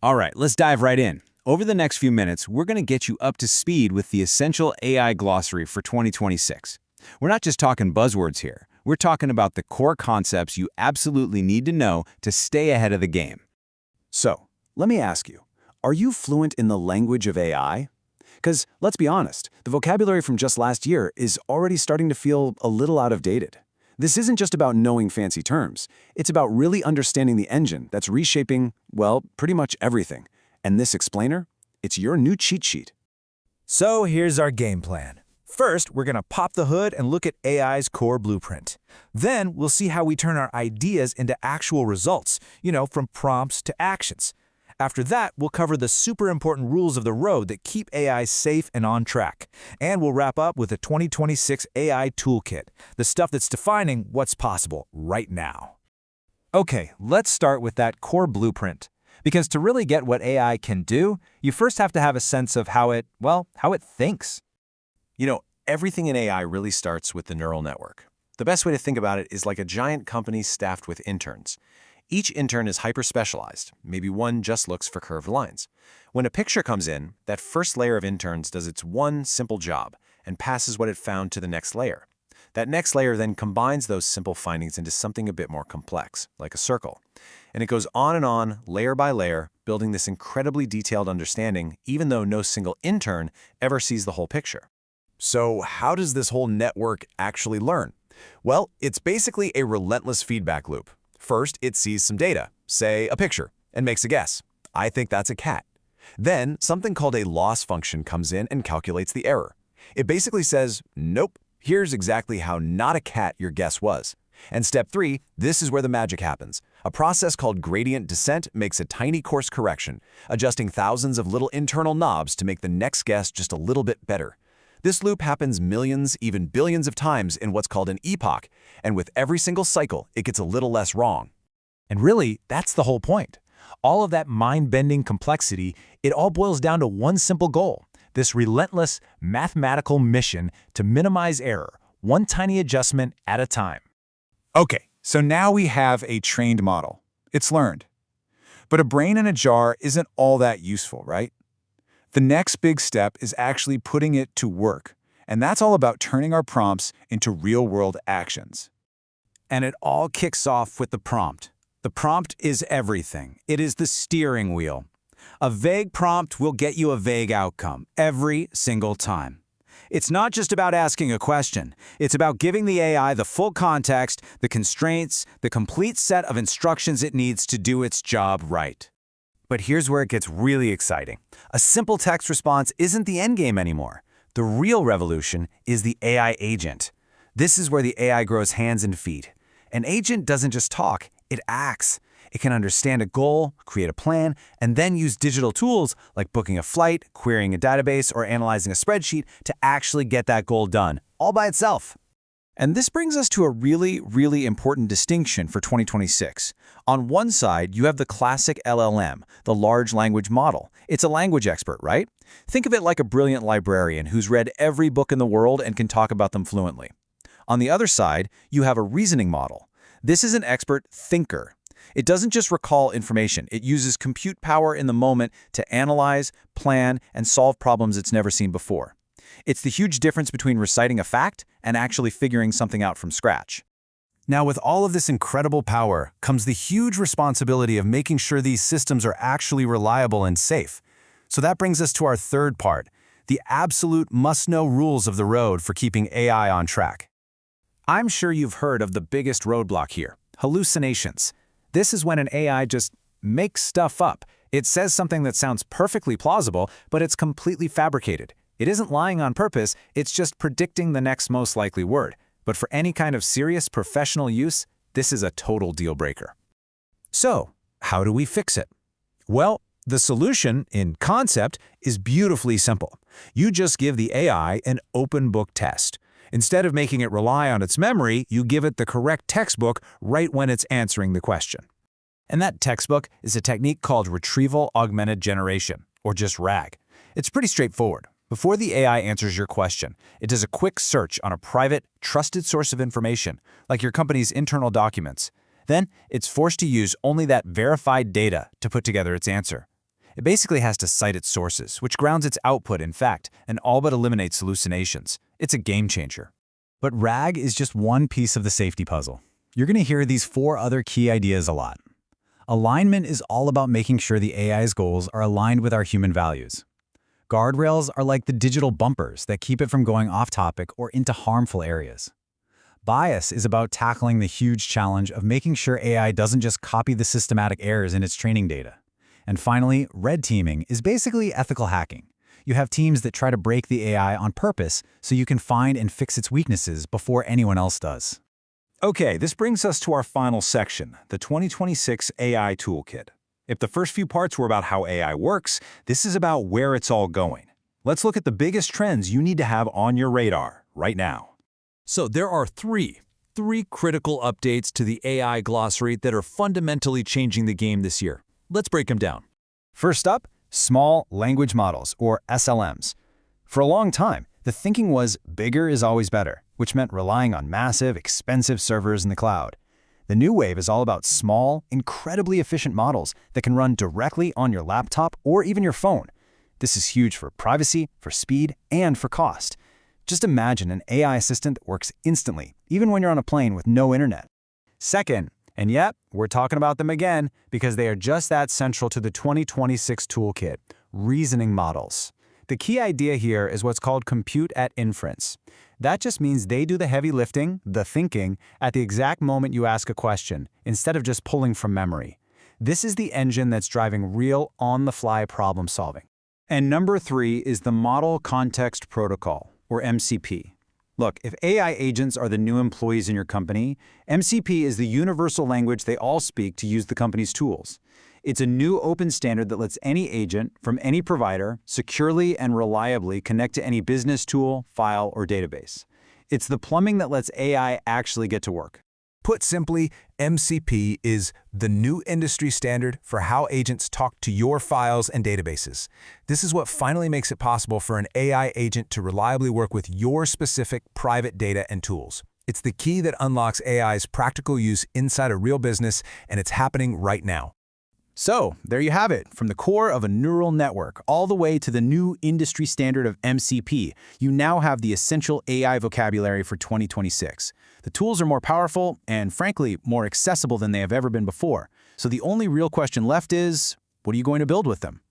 All right, let's dive right in. Over the next few minutes, we're going to get you up to speed with the essential AI glossary for 2026. We're not just talking buzzwords here. We're talking about the core concepts you absolutely need to know to stay ahead of the game. So, let me ask you, are you fluent in the language of AI? Because, let's be honest, the vocabulary from just last year is already starting to feel a little outdated. This isn't just about knowing fancy terms. It's about really understanding the engine that's reshaping, well, pretty much everything. And this explainer? It's your new cheat sheet. So here's our game plan. First, we're going to pop the hood and look at AI's core blueprint. Then, we'll see how we turn our ideas into actual results, from prompts to actions. After that, we'll cover the super important rules of the road that keep AI safe and on track. And we'll wrap up with a 2026 AI toolkit, the stuff that's defining what's possible right now. Okay, let's start with that core blueprint. Because to really get what AI can do, you first have to have a sense of how it thinks. Everything in AI really starts with the neural network. The best way to think about it is like a giant company staffed with interns. Each intern is hyper-specialized. Maybe one just looks for curved lines. When a picture comes in, that first layer of interns does its one simple job and passes what it found to the next layer. That next layer then combines those simple findings into something a bit more complex, like a circle. And it goes on, layer by layer, building this incredibly detailed understanding, even though no single intern ever sees the whole picture. So how does this whole network actually learn? Well, it's basically a relentless feedback loop. First, it sees some data, say a picture, and makes a guess. I think that's a cat. Then, something called a loss function comes in and calculates the error. It basically says, nope, here's exactly how not a cat your guess was. And step 3, this is where the magic happens. A process called gradient descent makes a tiny course correction, adjusting thousands of little internal knobs to make the next guess just a little bit better. This loop happens millions, even billions of times in what's called an epoch, and with every single cycle, it gets a little less wrong. And really, that's the whole point. All of that mind-bending complexity, it all boils down to one simple goal, this relentless mathematical mission to minimize error, one tiny adjustment at a time. Okay, so now we have a trained model. It's learned. But a brain in a jar isn't all that useful, right? The next big step is actually putting it to work, and that's all about turning our prompts into real-world actions. And it all kicks off with the prompt. The prompt is everything. It is the steering wheel. A vague prompt will get you a vague outcome every single time. It's not just about asking a question. It's about giving the AI the full context, the constraints, the complete set of instructions it needs to do its job right. But here's where it gets really exciting. A simple text response isn't the endgame anymore. The real revolution is the AI agent. This is where the AI grows hands and feet. An agent doesn't just talk, it acts. It can understand a goal, create a plan, and then use digital tools like booking a flight, querying a database, or analyzing a spreadsheet to actually get that goal done, all by itself. And this brings us to a really important distinction for 2026. On one side, you have the classic LLM, the large language model. It's a language expert, right? Think of it like a brilliant librarian who's read every book in the world and can talk about them fluently. On the other side, you have a reasoning model. This is an expert thinker. It doesn't just recall information. It uses compute power in the moment to analyze, plan, and solve problems it's never seen before. It's the huge difference between reciting a fact and actually figuring something out from scratch. Now, with all of this incredible power comes the huge responsibility of making sure these systems are actually reliable and safe. So that brings us to our third part, the absolute must-know rules of the road for keeping AI on track. I'm sure you've heard of the biggest roadblock here, hallucinations. This is when an AI just makes stuff up. It says something that sounds perfectly plausible, but it's completely fabricated. It isn't lying on purpose, it's just predicting the next most likely word. But for any kind of serious professional use, this is a total deal breaker. So, how do we fix it? Well, the solution, in concept, is beautifully simple. You just give the AI an open book test. Instead of making it rely on its memory, you give it the correct textbook right when it's answering the question. And that textbook is a technique called retrieval augmented generation, or just RAG. It's pretty straightforward. Before the AI answers your question, it does a quick search on a private, trusted source of information, like your company's internal documents. Then, it's forced to use only that verified data to put together its answer. It basically has to cite its sources, which grounds its output in fact, and all but eliminates hallucinations. It's a game changer. But RAG is just one piece of the safety puzzle. You're going to hear these 4 other key ideas a lot. Alignment is all about making sure the AI's goals are aligned with our human values. Guardrails are like the digital bumpers that keep it from going off topic or into harmful areas. Bias is about tackling the huge challenge of making sure AI doesn't just copy the systematic errors in its training data. And finally, red teaming is basically ethical hacking. You have teams that try to break the AI on purpose so you can find and fix its weaknesses before anyone else does. Okay, this brings us to our final section, the 2026 AI Toolkit. If the first few parts were about how AI works, this is about where it's all going. Let's look at the biggest trends you need to have on your radar right now. So there are three critical updates to the AI glossary that are fundamentally changing the game this year. Let's break them down. First up, small language models, or SLMs. For a long time, the thinking was bigger is always better, which meant relying on massive, expensive servers in the cloud. The new wave is all about small, incredibly efficient models that can run directly on your laptop or even your phone. This is huge for privacy, for speed, and for cost. Just imagine an AI assistant that works instantly, even when you're on a plane with no internet. Second, and yet, we're talking about them again because they are just that central to the 2026 toolkit, reasoning models. The key idea here is what's called compute at inference. That just means they do the heavy lifting, the thinking, at the exact moment you ask a question, instead of just pulling from memory. This is the engine that's driving real, on-the-fly problem solving. And number 3 is the Model Context Protocol, or MCP. Look, if AI agents are the new employees in your company, MCP is the universal language they all speak to use the company's tools. It's a new open standard that lets any agent from any provider securely and reliably connect to any business tool, file, or database. It's the plumbing that lets AI actually get to work. Put simply, MCP is the new industry standard for how agents talk to your files and databases. This is what finally makes it possible for an AI agent to reliably work with your specific private data and tools. It's the key that unlocks AI's practical use inside a real business, and it's happening right now. So, there you have it. From the core of a neural network all the way to the new industry standard of MCP, you now have the essential AI vocabulary for 2026. The tools are more powerful and, frankly, more accessible than they have ever been before. So the only real question left is, what are you going to build with them?